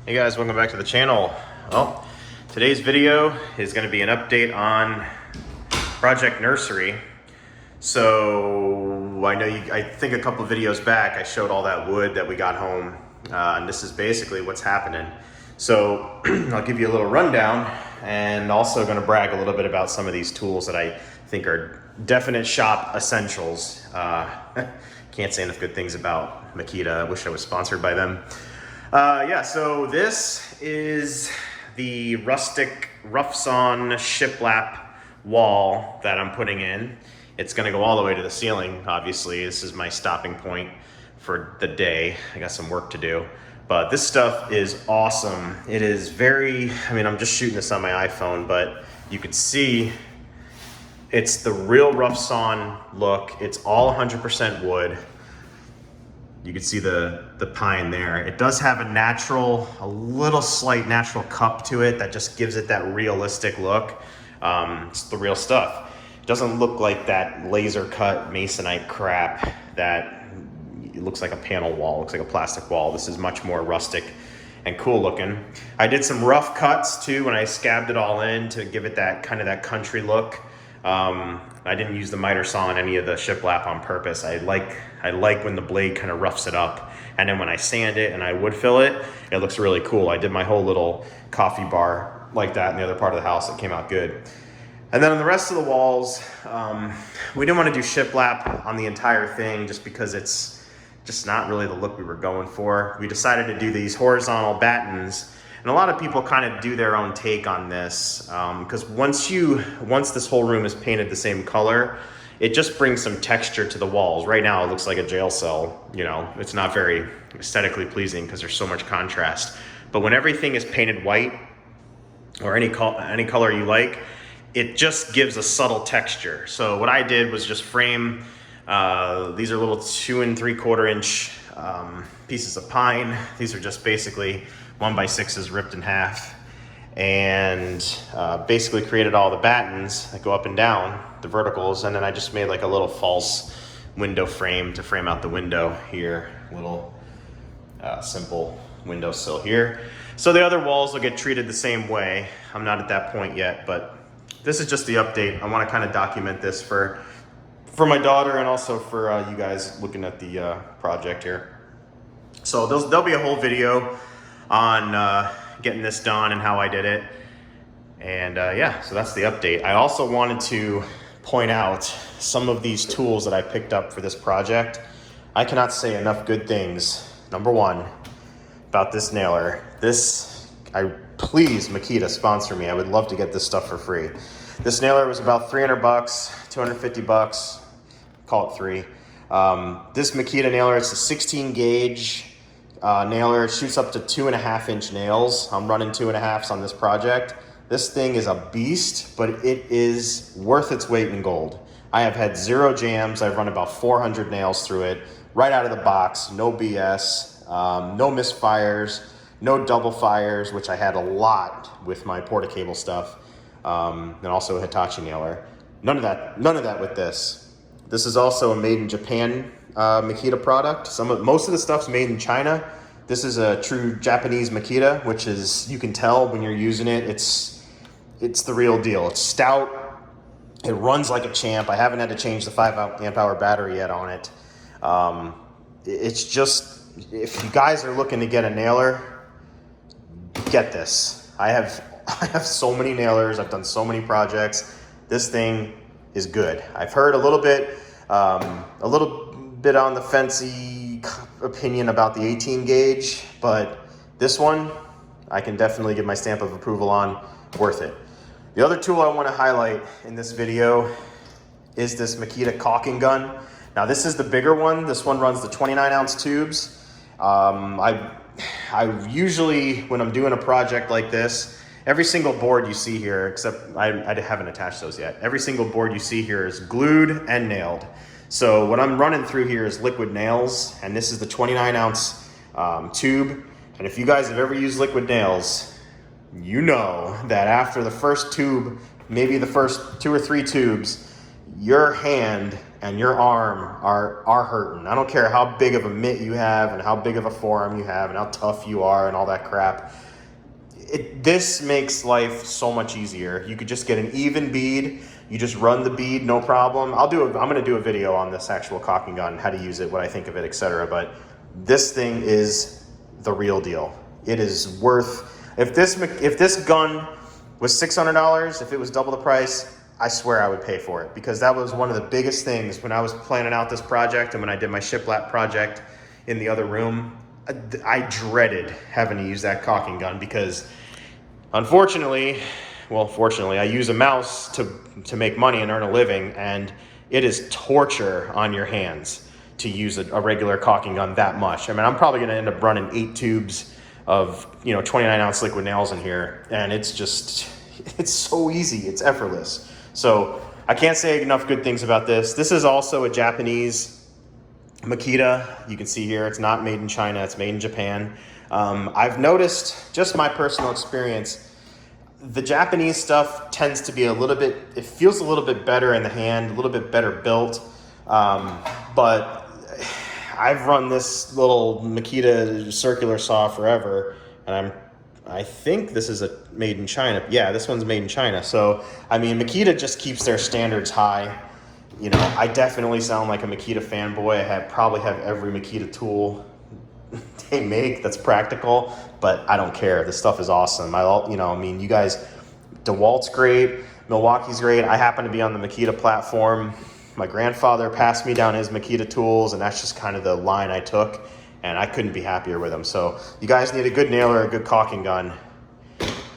Hey guys, welcome back to the channel. Well, today's video is going to be an update on Project Nursery. So I think a couple videos back I showed all that wood that we got home, and this is basically what's happening. So I'll give you a little rundown and also going to brag a little bit about some of these tools that I think are definite shop essentials. Can't say enough good things about Makita. I wish I was sponsored by them. Yeah, so this is the rustic rough sawn shiplap wall that I'm putting in. It's gonna go all the way to the ceiling, obviously. This is my stopping point for the day. I got some work to do, but this stuff is awesome. It is very, I'm just shooting this on my iPhone, but you can see it's the real rough sawn look. It's all 100% wood. You can see the pine there. It does have a little slight natural cup to it that just gives it that realistic look. It's the real stuff. It doesn't look like that laser cut masonite crap that it looks like a panel wall, looks like a plastic wall. This is much more rustic and cool looking. I did some rough cuts too when I scabbed it all in to give it that kind of that country look. I didn't use the miter saw on any of the shiplap on purpose. I like when the blade kind of roughs it up, and then when I sand it and I wood fill it, it looks really cool. I did my whole little coffee bar like that in the other part of the house. It came out good. And then on the rest of the walls, we didn't want to do shiplap on the entire thing just because it's just not really the look we were going for. We decided to do these horizontal battens. And a lot of people kind of do their own take on this, because once this whole room is painted the same color, it just brings some texture to the walls. Right now it looks like a jail cell. It's not very aesthetically pleasing because there's so much contrast. But when everything is painted white or any color you like, it just gives a subtle texture. So what I did was just frame, these are little 2 3/4 inch pieces of pine. These are just basically 1x6s ripped in half, and basically created all the battens that go up and down, the verticals, and then I just made like a little false window frame to frame out the window here, little simple windowsill here. So the other walls will get treated the same way. I'm not at that point yet, but this is just the update. I want to kind of document this for my daughter and also for you guys looking at the project here. So there'll be a whole video on getting this done and how I did it. And yeah, so that's the update. I also wanted to point out some of these tools that I picked up for this project. I cannot say enough good things. Number one, about this nailer. Please, Makita, sponsor me. I would love to get this stuff for free. This nailer was about 300 bucks, 250 bucks, call it $3. This Makita nailer, it's a 16 gauge nailer. It shoots up to 2.5 inch nails. I'm running 2.5s on this project. This thing is a beast, but it is worth its weight in gold. I have had 0 jams. I've run about 400 nails through it right out of the box. No BS, no misfires, no double fires, which I had a lot with my Porta-Cable stuff, and also a Hitachi nailer. None of that with this. This is also a made in Japan Makita product. Most of the stuff's made in China. This is a true Japanese Makita, which is, you can tell when you're using it, it's the real deal. It's stout. It runs like a champ. I haven't had to change the 5 amp hour battery yet on it. It's just, if you guys are looking to get a nailer, get this. I have so many nailers. I've done so many projects. This thing is good. I've heard a little bit on the fancy opinion about the 18 gauge, but this one I can definitely give my stamp of approval on. Worth it. The other tool I want to highlight in this video is this Makita caulking gun. Now this is the bigger one. This one runs the 29 ounce tubes. I usually, when I'm doing a project like this, every single board you see here, except I haven't attached those yet, every single board you see here is glued and nailed. So what I'm running through here is liquid nails, and this is the 29 ounce tube. And if you guys have ever used liquid nails, you know that after the first tube, maybe the first 2 or 3 tubes, your hand and your arm are hurting. I don't care how big of a mitt you have and how big of a forearm you have and how tough you are and all that crap. This makes life so much easier. You could just get an even bead. You just run the bead, no problem. I'm gonna do a video on this actual caulking gun, how to use it, what I think of it, etc. But this thing is the real deal. It is worth, if this gun was $600, if it was double the price, I swear I would pay for it, because that was one of the biggest things when I was planning out this project and when I did my shiplap project in the other room. I dreaded having to use that caulking gun because unfortunately, well, fortunately, I use a mouse to make money and earn a living, and it is torture on your hands to use a regular caulking gun that much. I mean, I'm probably gonna end up running 8 tubes of 29-ounce liquid nails in here, and it's so easy, it's effortless. So I can't say enough good things about this. This is also a Japanese Makita. You can see here, it's not made in China, it's made in Japan. I've noticed, just my personal experience, the Japanese stuff tends to be it feels a little bit better in the hand, a little bit better built. But I've run this little Makita circular saw forever, and I think this is made in China. Yeah, this one's made in China. So, I mean, Makita just keeps their standards high. I definitely sound like a Makita fanboy. I probably have every Makita tool they make that's practical, but I don't care. This stuff is awesome. You guys, DeWalt's great, Milwaukee's great. I happen to be on the Makita platform. My grandfather passed me down his Makita tools, and that's just kind of the line I took, and I couldn't be happier with them. So you guys need a good nailer, a good caulking gun.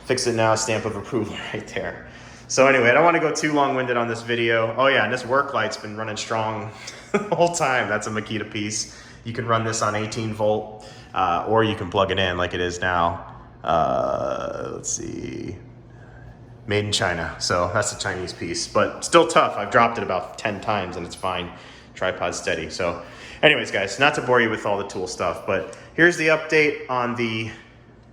Fix it now, stamp of approval right there. So anyway, I don't want to go too long-winded on this video. Oh yeah, and this work light's been running strong the whole time. That's a Makita piece. You can run this on 18 volt, or you can plug it in like it is now. Let's see, made in China. So that's a Chinese piece, but still tough. I've dropped it about 10 times and it's fine. Tripod steady. So anyways, guys, not to bore you with all the tool stuff, but here's the update on the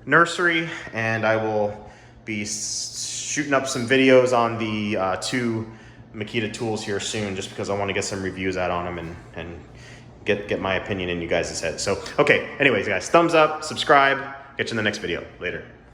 Nursery, and I will be shooting up some videos on the 2 Makita tools here soon, just because I want to get some reviews out on them and get my opinion in you guys' head. So, okay, anyways, guys, thumbs up, subscribe, catch you in the next video. Later.